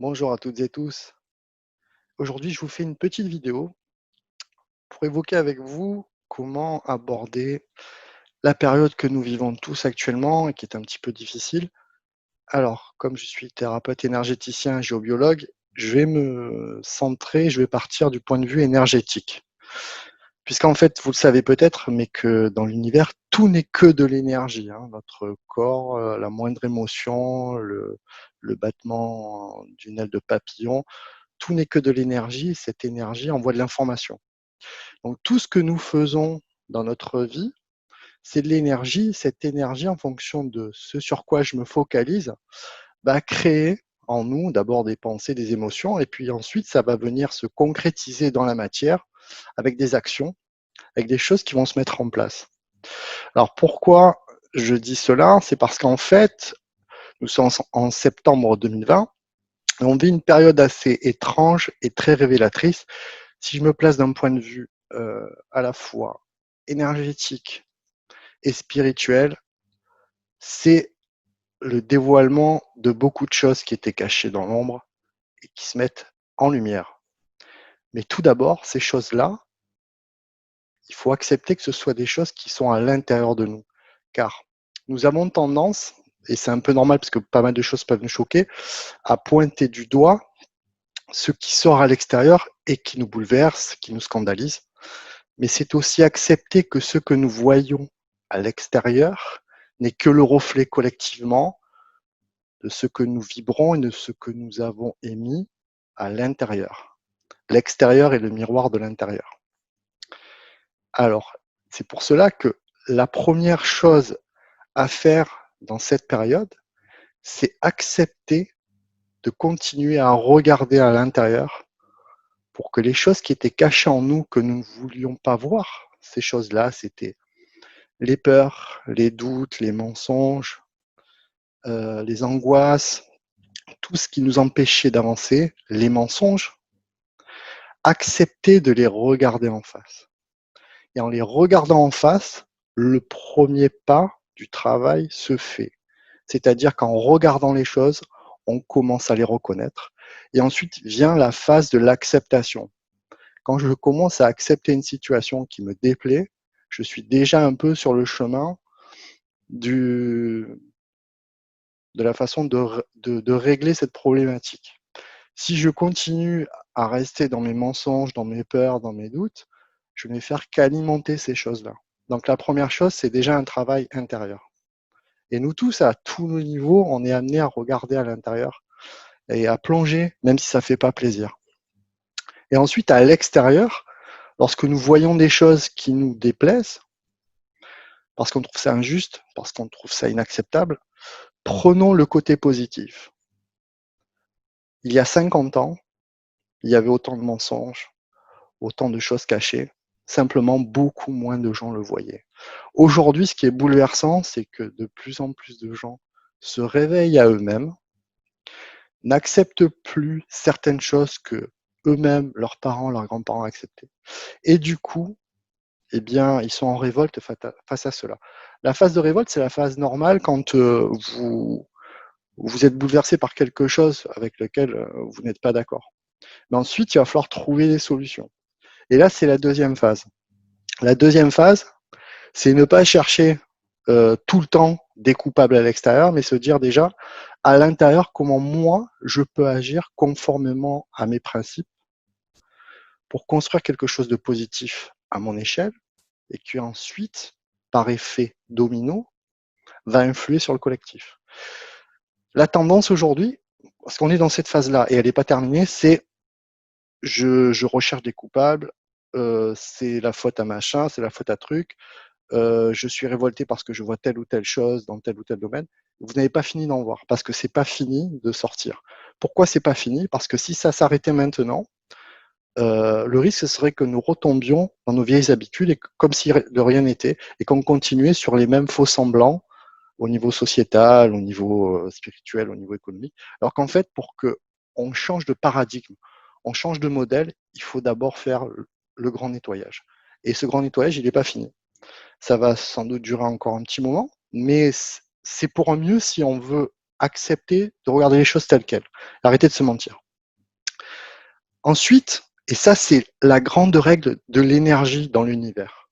Bonjour à toutes et tous. Aujourd'hui, je vous fais une petite vidéo pour évoquer avec vous comment aborder la période que nous vivons tous actuellement et qui est un petit peu difficile. Alors, comme je suis thérapeute énergéticien et géobiologue, je vais partir du point de vue énergétique. Puisqu'en fait, vous le savez peut-être, mais que dans l'univers, tout n'est que de l'énergie, hein. Notre corps, la moindre émotion, le battement d'une aile de papillon, tout n'est que de l'énergie. Cette énergie envoie de l'information. Donc tout ce que nous faisons dans notre vie, c'est de l'énergie. Cette énergie, en fonction de ce sur quoi je me focalise, va créer en nous d'abord des pensées, des émotions, et puis ensuite ça va venir se concrétiser dans la matière avec des actions, avec des choses qui vont se mettre en place. Alors pourquoi je dis cela? C'est parce qu'en fait, nous sommes en septembre 2020, et on vit une période assez étrange et très révélatrice. Si je me place d'un point de vue à la fois énergétique et spirituel, c'est le dévoilement de beaucoup de choses qui étaient cachées dans l'ombre et qui se mettent en lumière. Mais tout d'abord, ces choses-là, il faut accepter que ce soit des choses qui sont à l'intérieur de nous. Car nous avons tendance, et c'est un peu normal parce que pas mal de choses peuvent nous choquer, à pointer du doigt ce qui sort à l'extérieur et qui nous bouleverse, qui nous scandalise. Mais c'est aussi accepter que ce que nous voyons à l'extérieur n'est que le reflet collectivement de ce que nous vibrons et de ce que nous avons émis à l'intérieur. L'extérieur est le miroir de l'intérieur. Alors, c'est pour cela que la première chose à faire dans cette période, c'est accepter de continuer à regarder à l'intérieur pour que les choses qui étaient cachées en nous, que nous ne voulions pas voir, ces choses-là, c'était les peurs, les doutes, les mensonges, les angoisses, tout ce qui nous empêchait d'avancer, les mensonges, accepter de les regarder en face. Et en les regardant en face, le premier pas du travail se fait. C'est-à-dire qu'en regardant les choses, on commence à les reconnaître. Et ensuite vient la phase de l'acceptation. Quand je commence à accepter une situation qui me déplaît, je suis déjà un peu sur le chemin du, de la façon de régler cette problématique. Si je continue à rester dans mes mensonges, dans mes peurs, dans mes doutes, je ne vais faire qu'alimenter ces choses-là. Donc la première chose, c'est déjà un travail intérieur. Et nous tous, à tous nos niveaux, on est amenés à regarder à l'intérieur et à plonger, même si ça ne fait pas plaisir. Et ensuite, à l'extérieur, lorsque nous voyons des choses qui nous déplaisent, parce qu'on trouve ça injuste, parce qu'on trouve ça inacceptable, prenons le côté positif. Il y a 50 ans, il y avait autant de mensonges, autant de choses cachées, simplement beaucoup moins de gens le voyaient. Aujourd'hui, ce qui est bouleversant, c'est que de plus en plus de gens se réveillent à eux-mêmes, n'acceptent plus certaines choses que eux-mêmes, leurs parents, leurs grands-parents acceptaient. Et du coup, eh bien, ils sont en révolte face à cela. La phase de révolte, c'est la phase normale quand vous êtes bouleversé par quelque chose avec lequel vous n'êtes pas d'accord. Mais ensuite, il va falloir trouver des solutions. Et là, c'est la deuxième phase. La deuxième phase, c'est ne pas chercher tout le temps des coupables à l'extérieur, mais se dire déjà à l'intérieur comment moi je peux agir conformément à mes principes pour construire quelque chose de positif à mon échelle et qui ensuite, par effet domino, va influer sur le collectif. La tendance aujourd'hui, parce qu'on est dans cette phase-là et elle n'est pas terminée, c'est je recherche des coupables, c'est la faute à machin, c'est la faute à truc, je suis révolté parce que je vois telle ou telle chose dans tel ou tel domaine. Vous n'avez pas fini d'en voir parce que c'est pas fini de sortir. Pourquoi c'est pas fini? Parce que si ça s'arrêtait maintenant, le risque serait que nous retombions dans nos vieilles habitudes et comme si de rien n'était et qu'on continuait sur les mêmes faux semblants au niveau sociétal, au niveau spirituel, au niveau économique. Alors qu'en fait, pour que on change de paradigme, on change de modèle, il faut d'abord faire le grand nettoyage. Et ce grand nettoyage, il n'est pas fini. Ça va sans doute durer encore un petit moment, mais c'est pour un mieux si on veut accepter de regarder les choses telles quelles. Arrêter de se mentir. Ensuite, et ça c'est la grande règle de l'énergie dans l'univers,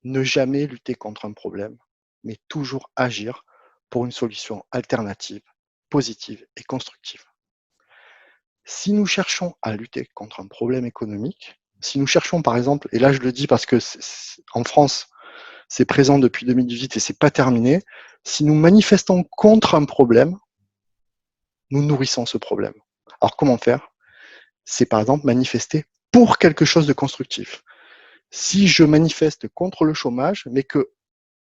ne jamais lutter contre un problème, mais toujours agir pour une solution alternative, positive et constructive. Si nous cherchons à lutter contre un problème économique, si nous cherchons par exemple, et là je le dis parce que en France, c'est présent depuis 2018 et c'est pas terminé, si nous manifestons contre un problème, nous nourrissons ce problème. Alors comment faire? C'est par exemple manifester pour quelque chose de constructif. Si je manifeste contre le chômage, mais que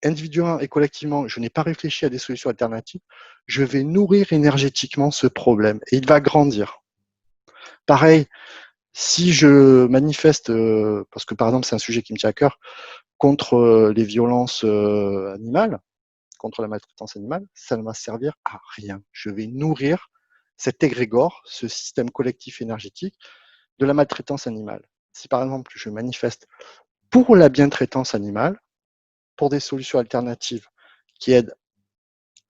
individuellement et collectivement, je n'ai pas réfléchi à des solutions alternatives, je vais nourrir énergétiquement ce problème et il va grandir. Pareil, si je manifeste, parce que par exemple c'est un sujet qui me tient à cœur, contre les violences animales, contre la maltraitance animale, ça ne va servir à rien. Je vais nourrir cet égrégore, ce système collectif énergétique de la maltraitance animale. Si par exemple je manifeste pour la bientraitance animale, pour des solutions alternatives qui aident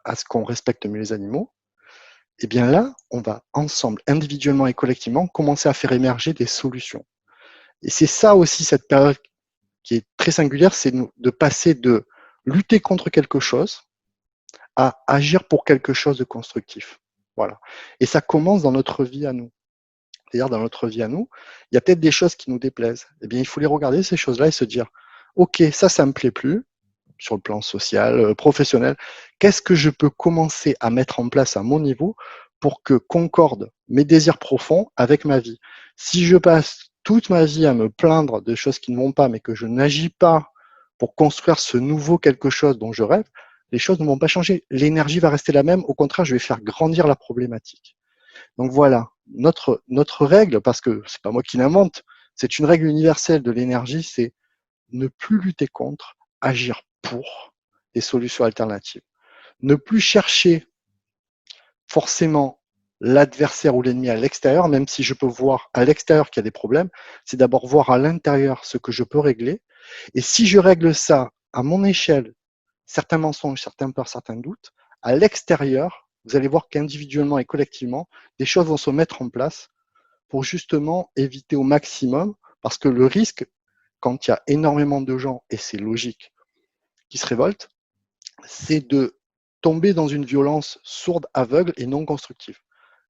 à ce qu'on respecte mieux les animaux, et bien là, on va ensemble, individuellement et collectivement, commencer à faire émerger des solutions. Et c'est ça aussi, cette période qui est très singulière, c'est de passer de lutter contre quelque chose à agir pour quelque chose de constructif. Voilà. Et ça commence dans notre vie à nous. C'est-à-dire dans notre vie à nous, il y a peut-être des choses qui nous déplaisent. Eh bien, il faut les regarder, ces choses-là, et se dire, OK, ça me plaît plus, sur le plan social, professionnel. Qu'est-ce que je peux commencer à mettre en place à mon niveau pour que concordent mes désirs profonds avec ma vie? Si je passe toute ma vie à me plaindre de choses qui ne vont pas, mais que je n'agis pas pour construire ce nouveau quelque chose dont je rêve, les choses ne vont pas changer. L'énergie va rester la même. Au contraire, je vais faire grandir la problématique. Donc voilà, notre règle, parce que c'est pas moi qui l'invente, c'est une règle universelle de l'énergie, c'est ne plus lutter contre, agir pour des solutions alternatives. Ne plus chercher forcément l'adversaire ou l'ennemi à l'extérieur, même si je peux voir à l'extérieur qu'il y a des problèmes, c'est d'abord voir à l'intérieur ce que je peux régler. Et si je règle ça à mon échelle, certains mensonges, certains peurs, certains doutes, à l'extérieur, vous allez voir qu'individuellement et collectivement, des choses vont se mettre en place pour justement éviter au maximum, parce que le risque, quand il y a énormément de gens, et c'est logique, qui se révoltent, c'est de tomber dans une violence sourde, aveugle et non constructive.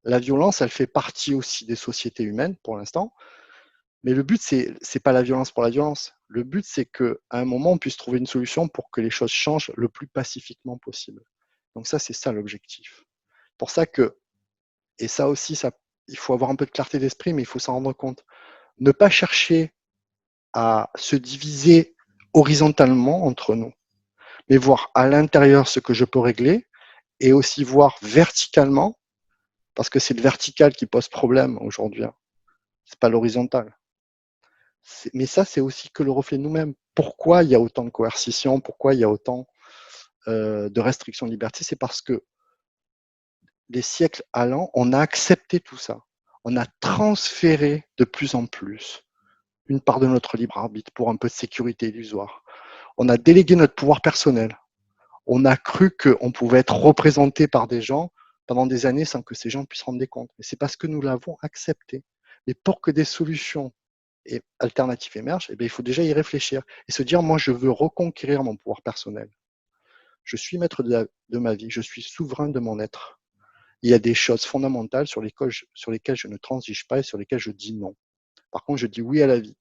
La violence, elle fait partie aussi des sociétés humaines pour l'instant, mais le but, c'est pas la violence pour la violence. Le but, c'est qu'à un moment, on puisse trouver une solution pour que les choses changent le plus pacifiquement possible. Donc ça, c'est ça l'objectif. Pour ça que, et ça aussi, il faut avoir un peu de clarté d'esprit, mais il faut s'en rendre compte. Ne pas chercher à se diviser horizontalement entre nous, mais voir à l'intérieur ce que je peux régler et aussi voir verticalement, parce que c'est le vertical qui pose problème aujourd'hui, hein. C'est pas l'horizontal. Mais ça, c'est aussi que le reflet de nous-mêmes. Pourquoi il y a autant de coercition? Pourquoi il y a autant de restrictions de liberté? C'est parce que les siècles allant, on a accepté tout ça. On a transféré de plus en plus une part de notre libre arbitre pour un peu de sécurité illusoire. On a délégué notre pouvoir personnel. On a cru qu'on pouvait être représenté par des gens pendant des années sans que ces gens puissent rendre des comptes. Et c'est parce que nous l'avons accepté. Mais pour que des solutions alternatives émergent, eh bien, il faut déjà y réfléchir et se dire, moi, je veux reconquérir mon pouvoir personnel. Je suis maître de ma vie, je suis souverain de mon être. Il y a des choses fondamentales sur lesquelles je ne transige pas et sur lesquelles je dis non. Par contre, je dis oui à la vie.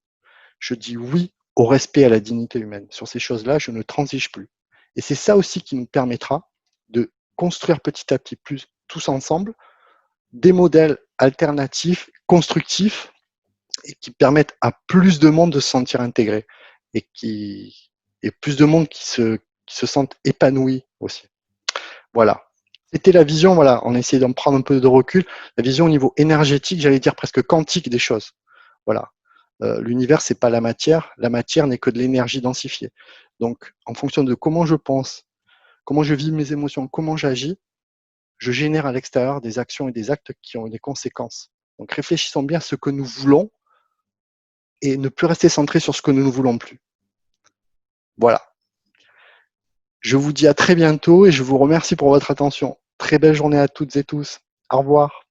Je dis oui au respect et à la dignité humaine. Sur ces choses-là, je ne transige plus. Et c'est ça aussi qui nous permettra de construire petit à petit, plus tous ensemble, des modèles alternatifs, constructifs, et qui permettent à plus de monde de se sentir intégré et plus de monde qui se sentent épanouis aussi. Voilà. C'était la vision, voilà, on a essayé d'en prendre un peu de recul, la vision au niveau énergétique, j'allais dire presque quantique des choses. Voilà. L'univers, c'est pas la matière n'est que de l'énergie densifiée. Donc, en fonction de comment je pense, comment je vis mes émotions, comment j'agis, je génère à l'extérieur des actions et des actes qui ont des conséquences. Donc, réfléchissons bien à ce que nous voulons et ne plus rester centré sur ce que nous ne voulons plus. Voilà. Je vous dis à très bientôt et je vous remercie pour votre attention. très belle journée à toutes et tous. Au revoir.